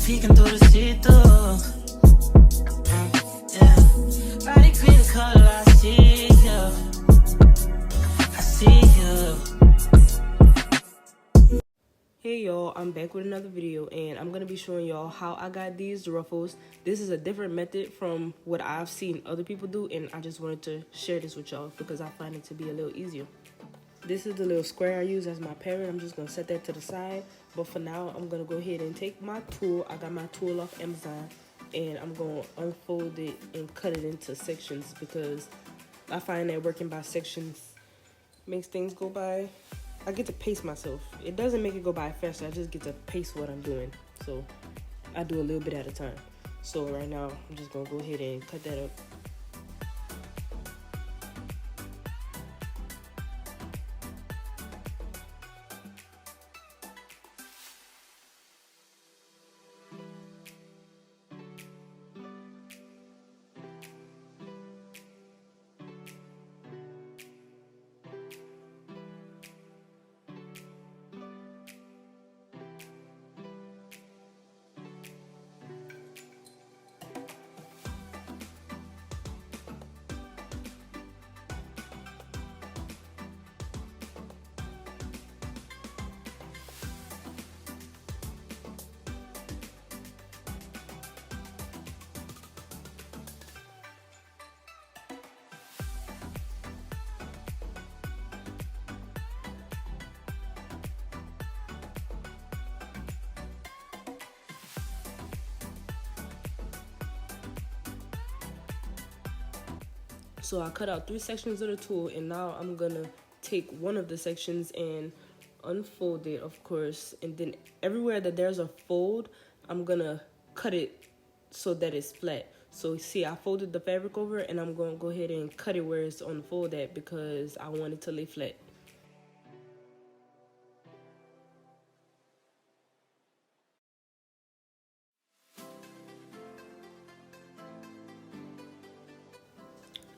peeking through the see-through. Yeah, body cream color, I see you. I see you. Hey y'all, I'm back with another video and I'm gonna be showing y'all how I got these ruffles. This is a different method from what I've seen other people do, and I just wanted to share this with y'all because I find it to be a little easier. This is the little square I use as my parent. I'm just gonna set that to the side, but for now I'm gonna go ahead and take my tool. I got my tool off Amazon and I'm gonna unfold it and cut it into sections because I find that working by sections makes things go by. I get to pace myself. It doesn't make it go by faster. I just get to pace what I'm doing. So I do a little bit at a time. So right now, I'm just gonna go ahead and cut that up. So I cut out 3 sections of the tool, and now I'm gonna take one of the sections and unfold it, of course, and then everywhere that there's a fold, I'm gonna cut it so that it's flat. So see, I folded the fabric over, and I'm gonna go ahead and cut it where it's on the fold at because I want it to lay flat.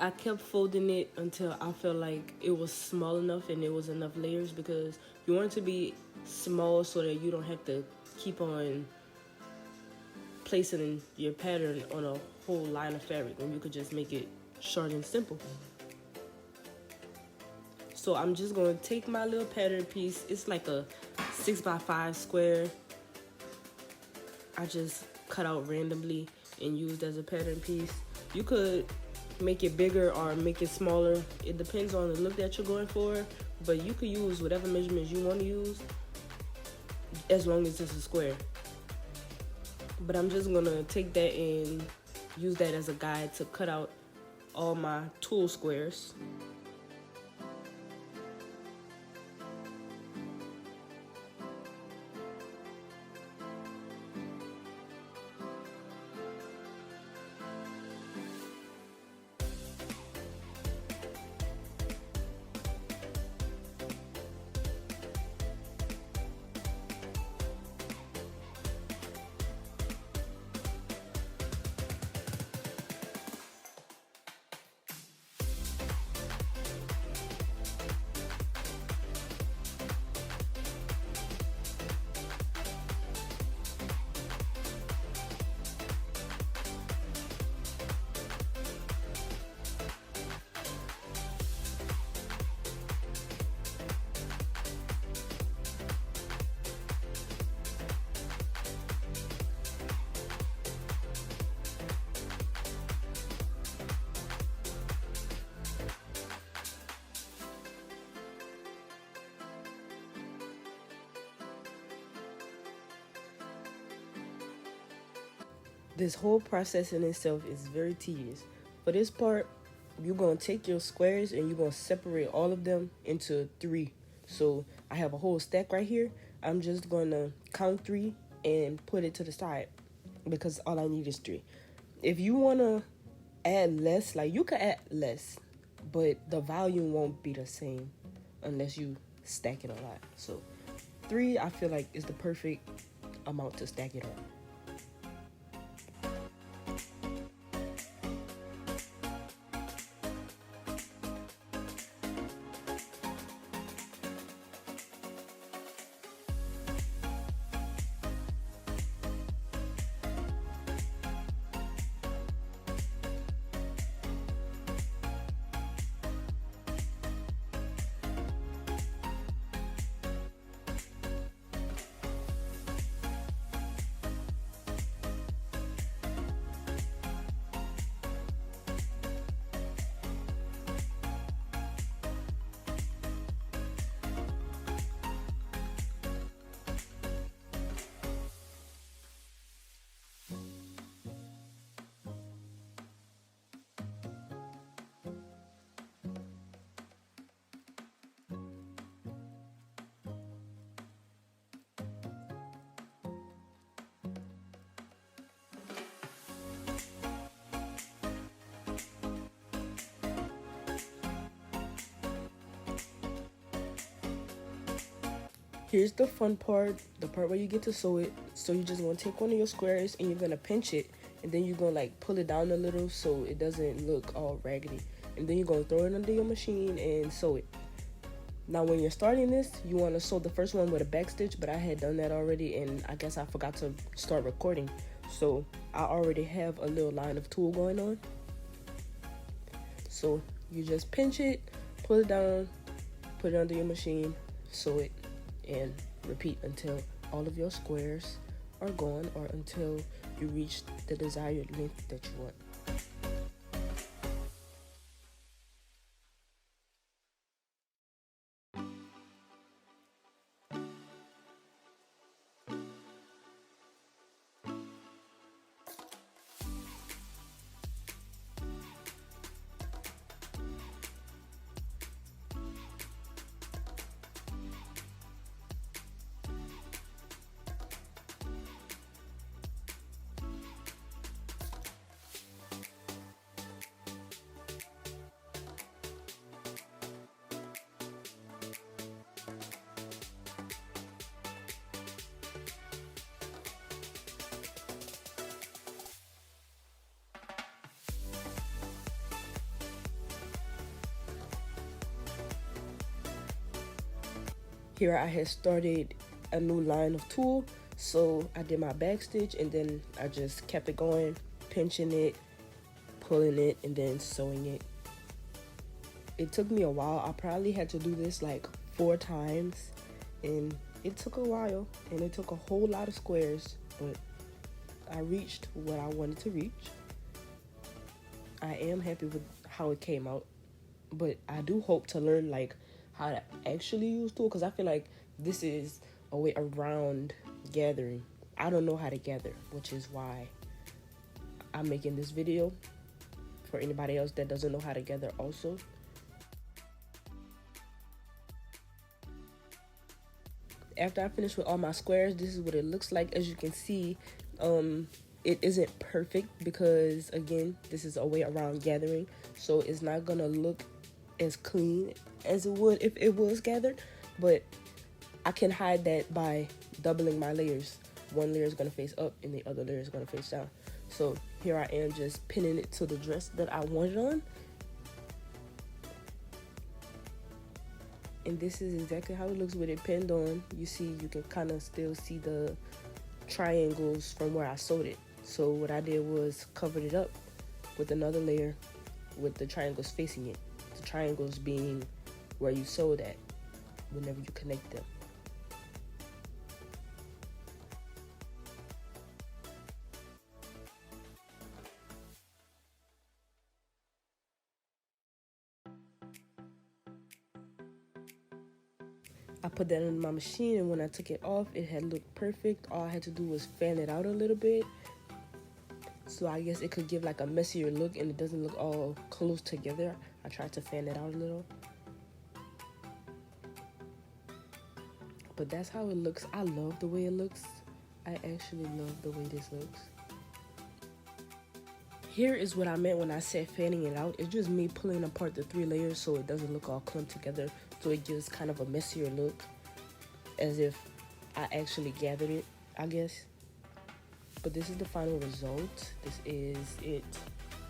I kept folding it until I felt like it was small enough and it was enough layers, because you want it to be small so that you don't have to keep on placing your pattern on a whole line of fabric, and you could just make it short and simple. So I'm just going to take my little pattern piece. It's like a 6x5 square. I just cut out randomly and used as a pattern piece. You could make it bigger or make it smaller. It depends on the look that you're going for, but you could use whatever measurements you want to use as long as it's a square. But I'm just gonna take that and use that as a guide to cut out all my tool squares. This whole process in itself is very tedious. For this part, you're going to take your squares and you're going to separate all of them into 3. So I have a whole stack right here. I'm just going to count 3 and put it to the side because all I need is 3. If you want to add less, like, you can add less, but the volume won't be the same unless you stack it a lot. So 3, I feel like, is the perfect amount to stack it on. Here's the fun part, the part where you get to sew it. So you just want to take one of your squares and you're going to pinch it, and then you're going to like pull it down a little so it doesn't look all raggedy. And then you're going to throw it under your machine and sew it. Now when you're starting this, you want to sew the first one with a back stitch, but I had done that already and I guess I forgot to start recording. So I already have a little line of tulle going on. So you just pinch it, pull it down, put it under your machine, sew it, and repeat until all of your squares are gone or until you reach the desired length that you want. Here I had started a new line of tulle, so I did my back stitch and then I just kept it going, pinching it, pulling it, and then sewing it. It took me a while. I probably had to do this like 4 times, and it took a while and it took a whole lot of squares, but I reached what I wanted to reach. I am happy with how it came out, but I do hope to learn like how to actually use tulle, because I feel like this is a way around gathering. I don't know how to gather, which is why I'm making this video for anybody else that doesn't know how to gather also. After I finish with all my squares, this is what it looks like. As you can see, it isn't perfect because again, this is a way around gathering, so it's not gonna look as clean as it would if it was gathered, but I can hide that by doubling my layers. One layer is going to face up and the other layer is going to face down. So here I am just pinning it to the dress that I wanted on, and this is exactly how it looks with it pinned on. You see, you can kind of still see the triangles from where I sewed it. So what I did was covered it up with another layer with the triangles facing it. The triangles being where you sewed at whenever you connect them. I put that in my machine, and when I took it off, it had looked perfect. All I had to do was fan it out a little bit, so I guess it could give like a messier look and it doesn't look all close together. I tried to fan it out a little, but that's how it looks. I love the way it looks. I actually love the way this looks. Here is what I meant when I said fanning it out. It's just me pulling apart the 3 layers so it doesn't look all clumped together, so it gives kind of a messier look, as if I actually gathered it, I guess. But this is the final result. This is it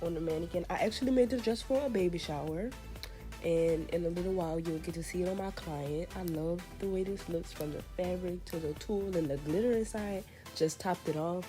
on the mannequin. I actually made this dress for a baby shower, and in a little while you'll get to see it on my client. I love the way this looks, from the fabric to the tulle, and the glitter inside just topped it off.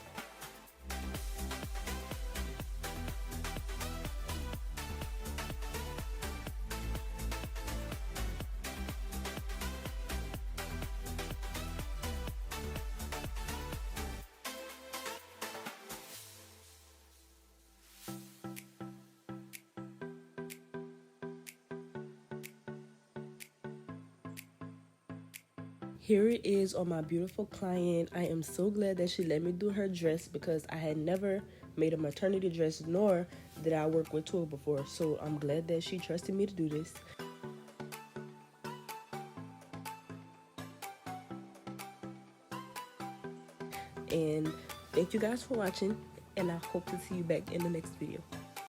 Here it is on my beautiful client. I am so glad that she let me do her dress, because I had never made a maternity dress, nor did I work with tulle before. So I'm glad that she trusted me to do this. And thank you guys for watching, and I hope to see you back in the next video.